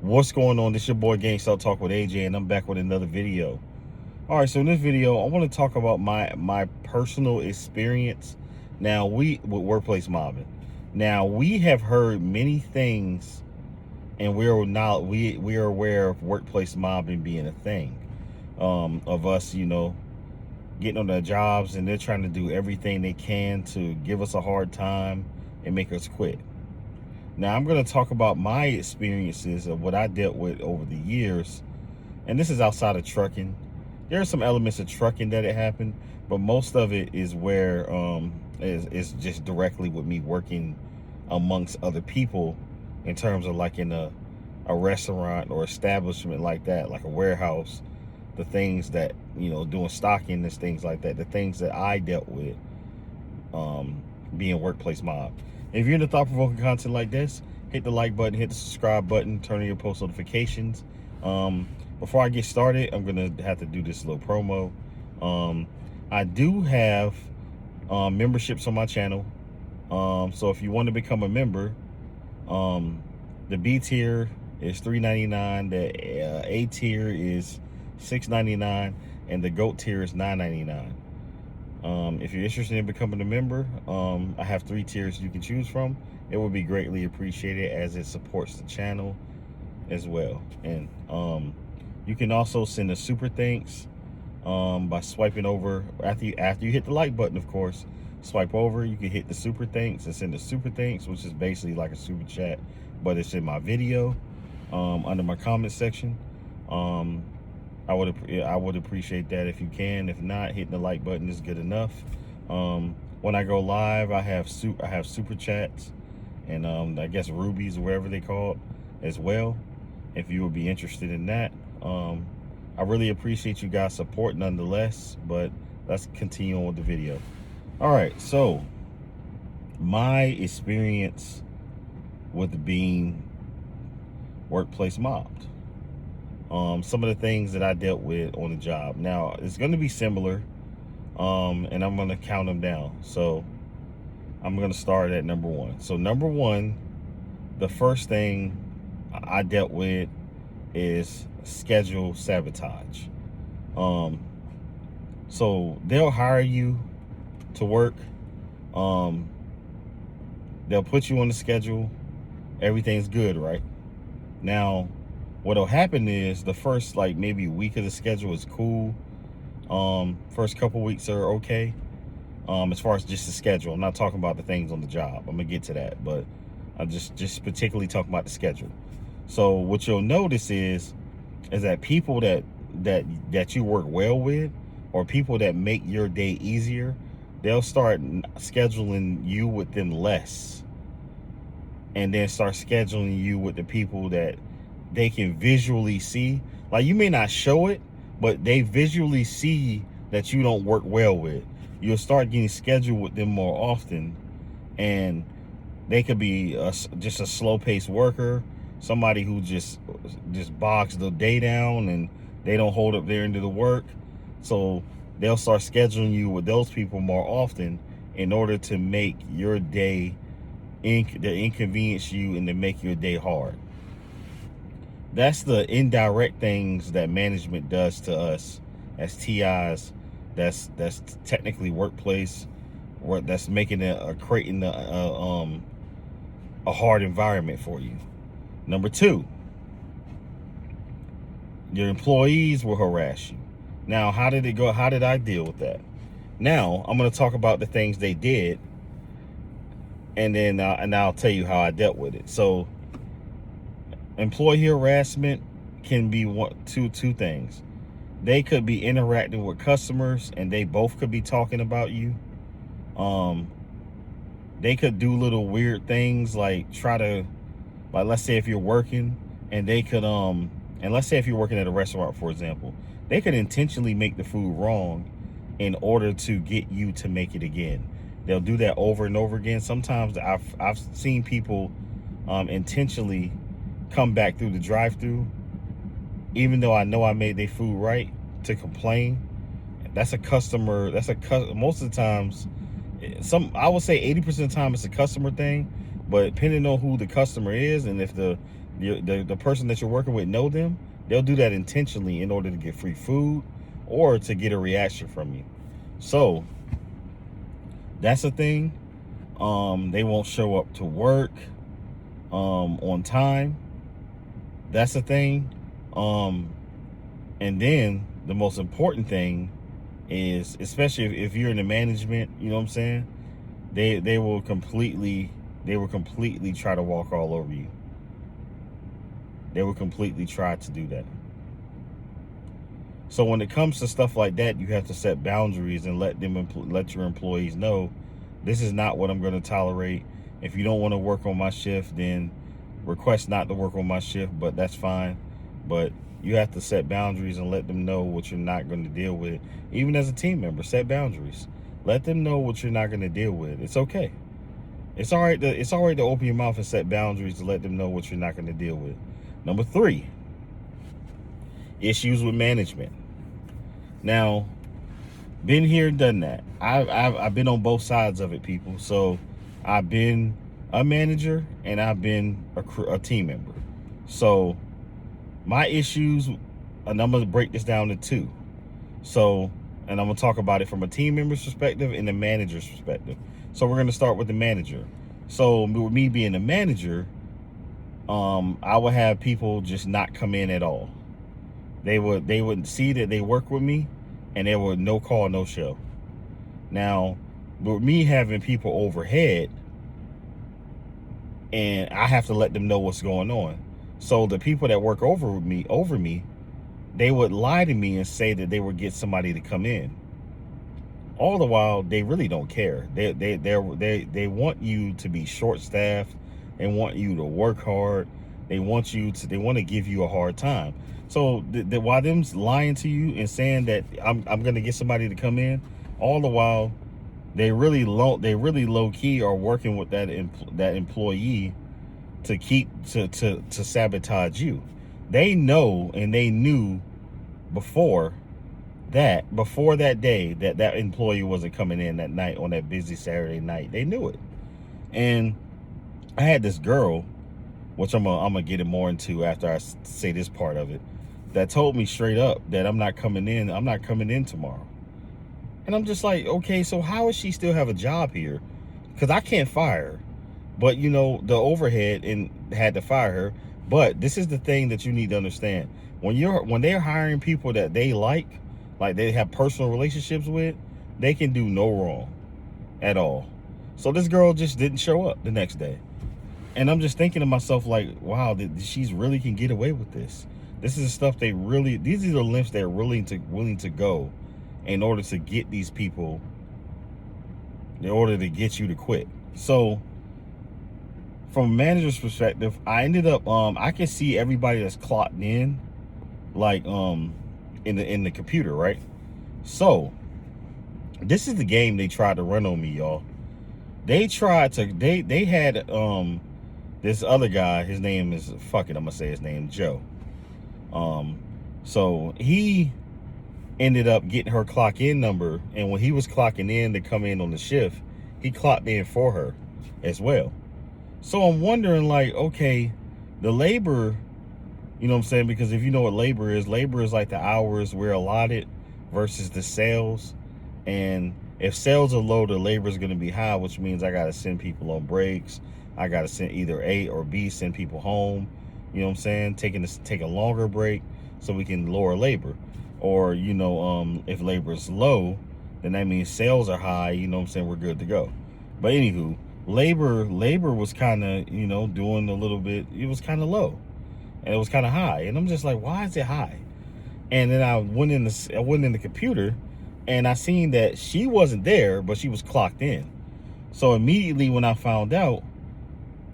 What's going on? This your boy Gangsta Talk with AJ, and I'm back with another video. All right, so in this video, I want to talk about my personal experience. Now, with workplace mobbing. Now, we have heard many things, and we are aware of workplace mobbing being a thing. Of us, getting on their jobs, and they're trying to do everything they can to give us a hard time and make us quit. Now, I'm going to talk about my experiences of what I dealt with over the years, and this is outside of trucking. There are some elements of trucking that it happened, but most of it is where is just directly with me working amongst other people, in terms of like in a restaurant or establishment like that, like a warehouse. The things that, doing stocking and things like that, the things that I dealt with being workplace mob. If you're into thought-provoking content like this, hit the like button, hit the subscribe button, turn on your post notifications. Before I get started, I'm gonna have to do this little promo. I do have memberships on my channel. So if you want to become a member, the B tier is $3.99, the A tier is $6.99, and the GOAT tier is $9.99. If you're interested in becoming a member, I have 3 tiers you can choose from. It would be greatly appreciated, as it supports the channel as well. And you can also send a super thanks by swiping over after you hit the like button. Of course, swipe over. You can hit the super thanks and send a super thanks, which is basically like a super chat, but it's in my video under my comment section. I would appreciate that if you can. If not, hitting the like button is good enough. When I go live, I have super chats and I guess rubies or whatever they call it as well, if you would be interested in that. I really appreciate you guys' support nonetheless, but let's continue on with the video. All right, so my experience with being workplace mobbed. Some of the things that I dealt with on the job. Now, it's going to be similar, and I'm going to count them down. So I'm going to start at number 1. So number 1, the first thing I dealt with is schedule sabotage. So they'll hire you to work. They'll put you on the schedule. Everything's good, right? Now, what'll happen is the first maybe week of the schedule is cool. First couple weeks are okay. As far as just the schedule, I'm not talking about the things on the job. I'm gonna get to that, but I'm just particularly talking about the schedule. So what you'll notice is that people that you work well with, or people that make your day easier, they'll start scheduling you with them less, and then start scheduling you with the people that they can visually see. Like, you may not show it, but they visually see that you don't work well with. You'll start getting scheduled with them more often, and they could be just a slow-paced worker, somebody who just bogs the day down and they don't hold up their end of the work. So they'll start scheduling you with those people more often in order to make your day to inconvenience you and to make your day hard. That's the indirect things that management does to us as TIs. That's technically workplace work. That's making creating a hard environment for you. Number 2, your employees will harass you. Now, how did it go? How did I deal with that? Now, I'm going to talk about the things they did, and then I'll tell you how I dealt with it. So, employee harassment can be two things. They could be interacting with customers, and they both could be talking about you. They could do little weird things, like let's say if you're working, and they could and let's say if you're working at a restaurant, for example, they could intentionally make the food wrong in order to get you to make it again. They'll do that over and over again. Sometimes I've seen people intentionally come back through the drive-thru, even though I know I made their food right, to complain. That's a customer. Most of the times, I would say 80% of the time it's a customer thing, but depending on who the customer is, and if the the person that you're working with know them, they'll do that intentionally in order to get free food or to get a reaction from you. So that's the thing. They won't show up to work on time. That's the thing. And then the most important thing is, especially if you're in the management, you know what I'm saying? They will completely try to walk all over you. They will completely try to do that. So when it comes to stuff like that, you have to set boundaries and let your employees know, this is not what I'm going to tolerate. If you don't want to work on my shift, then request not to work on my shift, but that's fine. But you have to set boundaries and let them know what you're not going to deal with. Even as a team member, set boundaries. Let them know what you're not going to deal with. It's okay. It's all right to open your mouth and set boundaries to let them know what you're not going to deal with. Number 3, issues with management. Now, been here, done that. I've been on both sides of it, people. So I've been a manager and I've been a team member. So my issues, and I'm going to break this down to 2. So, and I'm going to talk about it from a team member's perspective and the manager's perspective. So we're going to start with the manager. So with me being a manager, I would have people just not come in at all. They would see that they work with me, and they would no call, no show. Now, with me having people overhead, and I have to let them know what's going on. So the people that work over me, they would lie to me and say that they would get somebody to come in. All the while, they really don't care. They want you to be short-staffed. They want you to work hard. They want to give you a hard time. So while them lying to you and saying that I'm going to get somebody to come in, all the while they really low key are working with that employee to sabotage you. They know, and they knew before that day that employee wasn't coming in that night on that busy Saturday night. They knew it. And I had this girl, which I'm gonna get it more into after I say this part of it, that told me straight up that I'm not coming in tomorrow. And I'm just like, okay, so how does she still have a job here? Because I can't fire her. But you know, the overhead had to fire her. But this is the thing that you need to understand. When they're hiring people that they like they have personal relationships with, they can do no wrong at all. So this girl just didn't show up the next day. And I'm just thinking to myself, like, wow, she's really can get away with this. This is the stuff these are the lengths they're willing to go in order to get these people, in order to get you to quit. So from a manager's perspective, I ended up, I can see everybody that's clocked in, like, in the computer, right? So this is the game they tried to run on me, y'all. They had this other guy, his name is, fuck it, I'm gonna say his name, Joe. So he ended up getting her clock in number, and when he was clocking in to come in on the shift, he clocked in for her as well. So I'm wondering, like, okay, the labor, you know what I'm saying? Because if you know what labor is like the hours we're allotted versus the sales. And if sales are low, the labor is going to be high, which means I got to send people on breaks. I got to send either A or B, send people home. You know what I'm saying? Take a longer break so we can lower labor. Or, you know, if labor is low, then that means sales are high. You know what I'm saying? We're good to go. But anywho, labor was kind of, you know, doing a little bit. It was kind of low. And it was kind of high. And I'm just like, why is it high? And then I went in the computer, and I seen that she wasn't there, but she was clocked in. So immediately when I found out,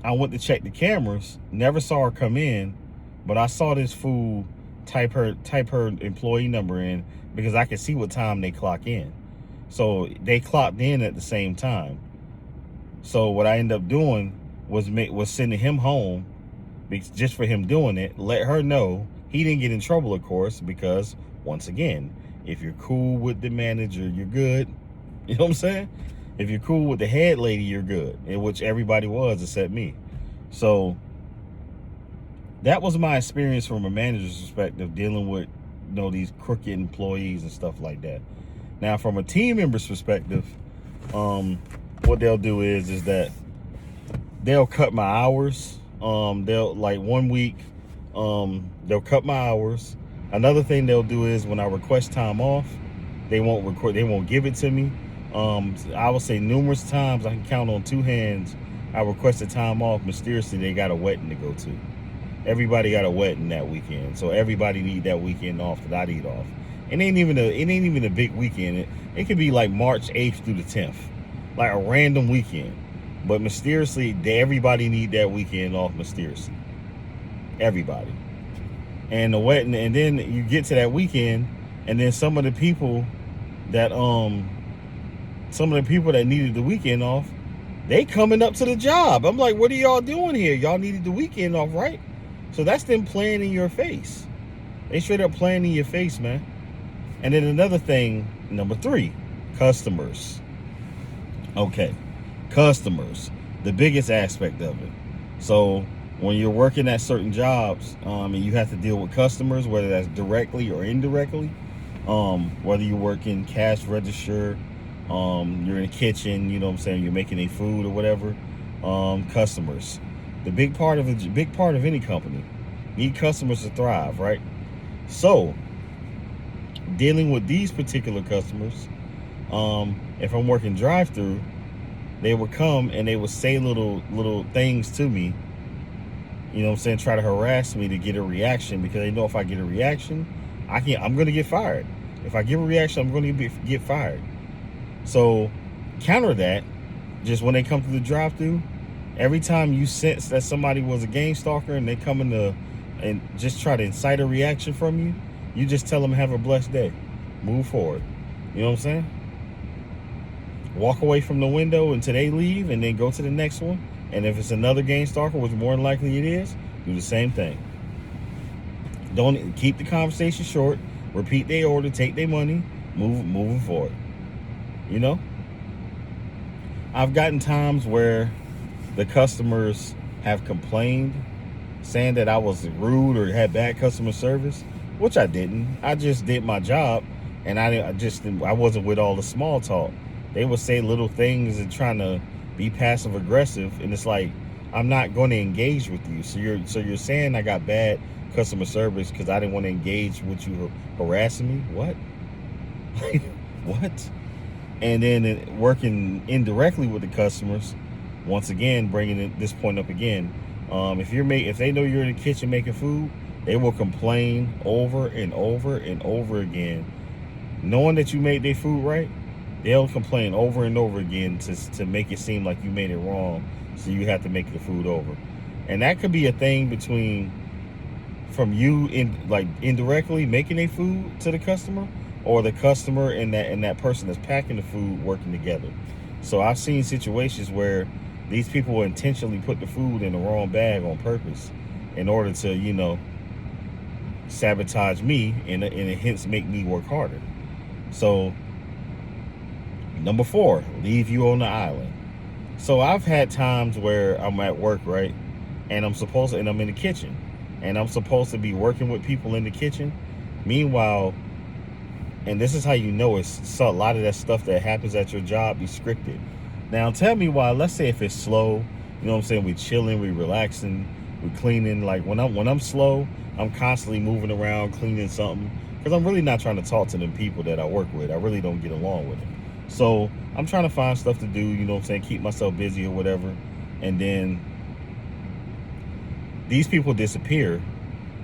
I went to check the cameras, never saw her come in, but I saw this fool type her employee number in, because I could see what time they clock in. So they clocked in at the same time. So what I ended up doing was sending him home, just for him doing it. Let her know he didn't get in trouble, of course, because once again, if you're cool with the manager, you're good. You know what I'm saying? If you're cool with the head lady, you're good, in which everybody was except me. So That was my experience from a manager's perspective, dealing with, these crooked employees and stuff like that. Now, from a team member's perspective, what they'll do is that they'll cut my hours. They'll, like, 1 week, they'll cut my hours. Another thing they'll do is when I request time off, they won't give it to me. I will say numerous times, I can count on two hands, I requested time off. Mysteriously, they got a wedding to go to. Everybody got a wedding that weekend, so everybody need that weekend off that I need off. It ain't even a big weekend. It could be like March 8th through the 10th, like a random weekend. But mysteriously, everybody need that weekend off mysteriously. Everybody. And the wedding, and then you get to that weekend, and then some of the people that needed the weekend off, they coming up to the job. I'm like, what are y'all doing here? Y'all needed the weekend off, right? So that's them playing in your face. They straight up playing in your face, man. And then another thing, number 3, customers. Okay, customers, the biggest aspect of it. So when you're working at certain jobs, and you have to deal with customers, whether that's directly or indirectly, whether you work in cash register, you're in a kitchen, you know what I'm saying, you're making a food or whatever, customers. The big part of any company, need customers to thrive, right? So dealing with these particular customers, if I'm working drive-through, they would come and they would say little things to me, you know what I'm saying, try to harass me to get a reaction, because they know if I get a reaction, I'm going to get fired. If I give a reaction, I'm going to get fired. So counter that, just when they come to the drive-through, every time you sense that somebody was a game stalker and they come in and just try to incite a reaction from you, you just tell them, have a blessed day. Move forward. You know what I'm saying? Walk away from the window until they leave, and then go to the next one. And if it's another game stalker, which more than likely it is, do the same thing. Don't keep the conversation short. Repeat their order, take their money, moving forward. You know? I've gotten times where the customers have complained, saying that I was rude or had bad customer service, which I didn't. I just did my job, and I wasn't with all the small talk. They would say little things and trying to be passive aggressive, and it's like, I'm not going to engage with you. So you're saying I got bad customer service because I didn't want to engage with you harassing me? What? What? And then working indirectly with the customers, once again, bringing this point up again. If they know you're in the kitchen making food, they will complain over and over and over again. Knowing that you made their food right, they'll complain over and over again to make it seem like you made it wrong, so you have to make the food over. And that could be a thing from you indirectly making a food to the customer, or the customer and that person that's packing the food working together. So I've seen situations where these people will intentionally put the food in the wrong bag on purpose in order to, sabotage me and hence make me work harder. So number 4, leave you on the island. So I've had times where I'm at work, right? And I'm in the kitchen, and I'm supposed to be working with people in the kitchen. Meanwhile, and this is how you know a lot of that stuff that happens at your job be scripted. Now tell me why. Let's say if it's slow, you know what I'm saying, we chilling, we relaxing, we cleaning. Like when I'm slow, I'm constantly moving around cleaning something, because I'm really not trying to talk to them people that I work with. I really don't get along with them. So I'm trying to find stuff to do, you know what I'm saying, keep myself busy or whatever. And then these people disappear,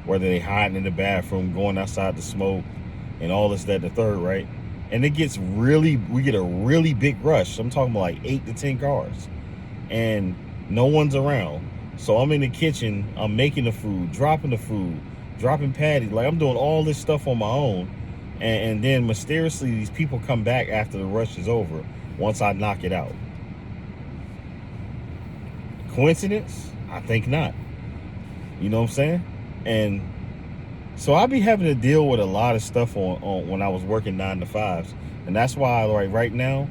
whether they hiding in the bathroom, going outside to smoke, and all this, that, and the third, right? And we get a really big rush. I'm talking about like 8 to 10 cars, and no one's around. So I'm in the kitchen, I'm making the food, dropping patties, like I'm doing all this stuff on my own. And then mysteriously, these people come back after the rush is over, once I knock it out. Coincidence? I think not. You know what I'm saying? And so I'll be having to deal with a lot of stuff on when I was working 9 to 5s. And that's why right now,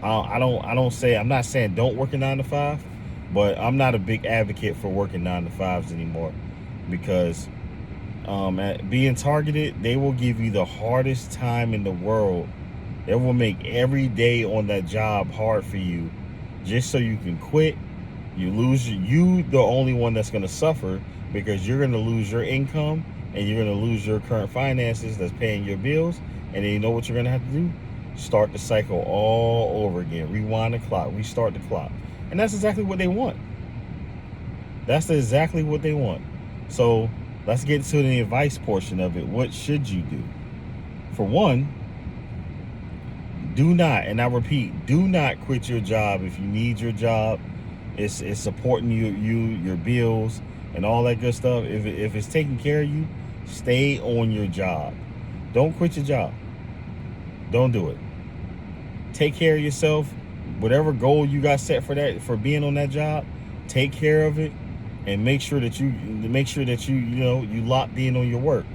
I'm not saying don't work a 9 to 5, but I'm not a big advocate for working 9 to 5s anymore. because at being targeted, they will give you the hardest time in the world. They will make every day on that job hard for you, just so you can quit. You the only one that's going to suffer, because you're going to lose your income and you're going to lose your current finances that's paying your bills. And then you know what you're going to have to do? Start the cycle all over again. Rewind the clock, restart the clock. And that's exactly what they want. That's exactly what they want. So let's get to the advice portion of it. What should you do? For one, do not, and I repeat, do not quit your job if you need your job. It's supporting your bills and all that good stuff. If it's taking care of you, stay on your job. Don't quit your job. Don't do it. Take care of yourself. Whatever goal you got set for being on that job, take care of it, and make sure that you locked in on your work.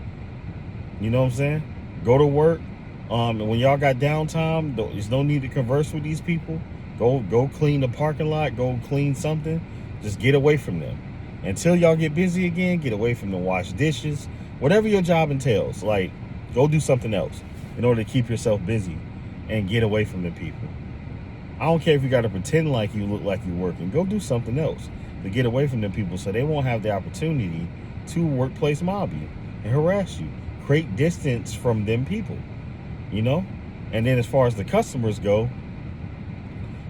You know what I'm saying? Go to work. And when y'all got downtime, there's no need to converse with these people. Go clean the parking lot. Go clean something. Just get away from them. Until y'all get busy again, get away from them. Wash dishes. Whatever your job entails, like, go do something else in order to keep yourself busy and get away from the people. I don't care if you got to pretend like you look like you're working. Go do something else to get away from them people, so they won't have the opportunity to workplace mob you and harass you. Create distance from them people, you know? And then as far as the customers go,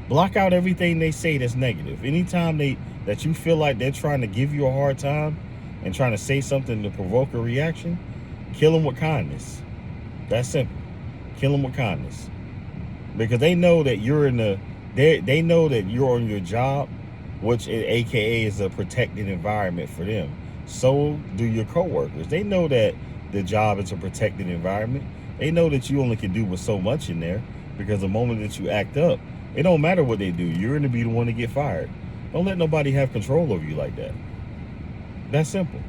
block out everything they say that's negative. Anytime that you feel like they're trying to give you a hard time and trying to say something to provoke a reaction, kill them with kindness. That's simple. Kill them with kindness. Because they know that they know that you're on your job, which AKA is a protected environment for them. So do your coworkers. They know that the job is a protected environment. They know that you only can do with so much in there, because the moment that you act up, it don't matter what they do. You're going to be the one to get fired. Don't let nobody have control over you like that. That's simple.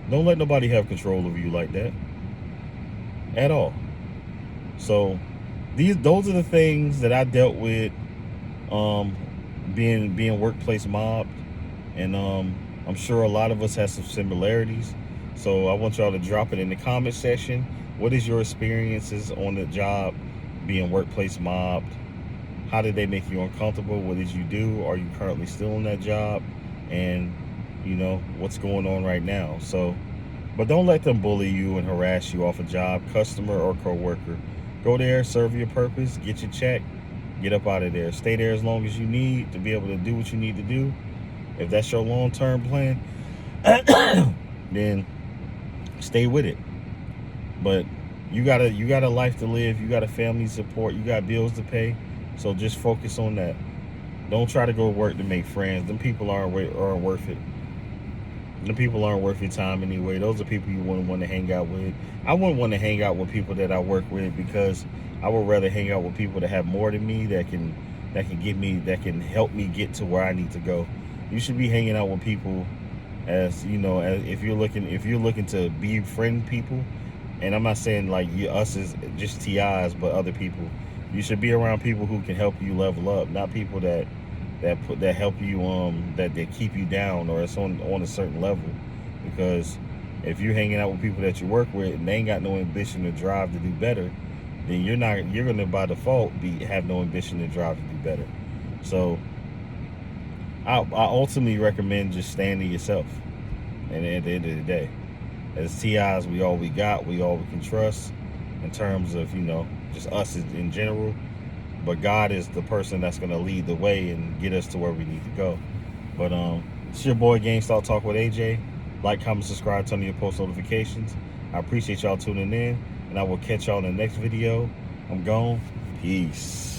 Don't let nobody have control over you like that at all. So those are the things that I dealt with, being workplace mobbed, and I'm sure a lot of us have some similarities. So I want y'all to drop it in the comment section. What is your experiences on the job being workplace mobbed? How did they make you uncomfortable? What did you do? Are you currently still on that job? And what's going on right now? So, but don't let them bully you and harass you off a job, customer or coworker. Go there, serve your purpose, get your check, get up out of there. Stay there as long as you need to be able to do what you need to do. If that's your long-term plan, then stay with it. But you got a life to live. You got a family to support. You got bills to pay. So just focus on that. Don't try to go to work to make friends. Them people aren't worth it. The people aren't worth your time anyway. Those are people you wouldn't want to hang out with. I wouldn't want to hang out with people that I work with, because I would rather hang out with people that have more than me, that can help me get to where I need to go. You should be hanging out with people, as if you're looking to befriend people. And I'm not saying like us as just TIs, but other people. You should be around people who can help you level up, not people that help you that keep you down, or it's on a certain level. Because if you're hanging out with people that you work with and they ain't got no ambition or drive to do better, then you're gonna by default have no ambition and drive to do better. So I ultimately recommend just staying to yourself. And at the end of the day, as TIs, we all we got, we all we can trust in terms of just us in general. But God is the person that's going to lead the way and get us to where we need to go. But it's your boy GameStop Talk with AJ. Like, comment, subscribe, turn on your post notifications. I appreciate y'all tuning in, and I will catch y'all in the next video. I'm gone. Peace.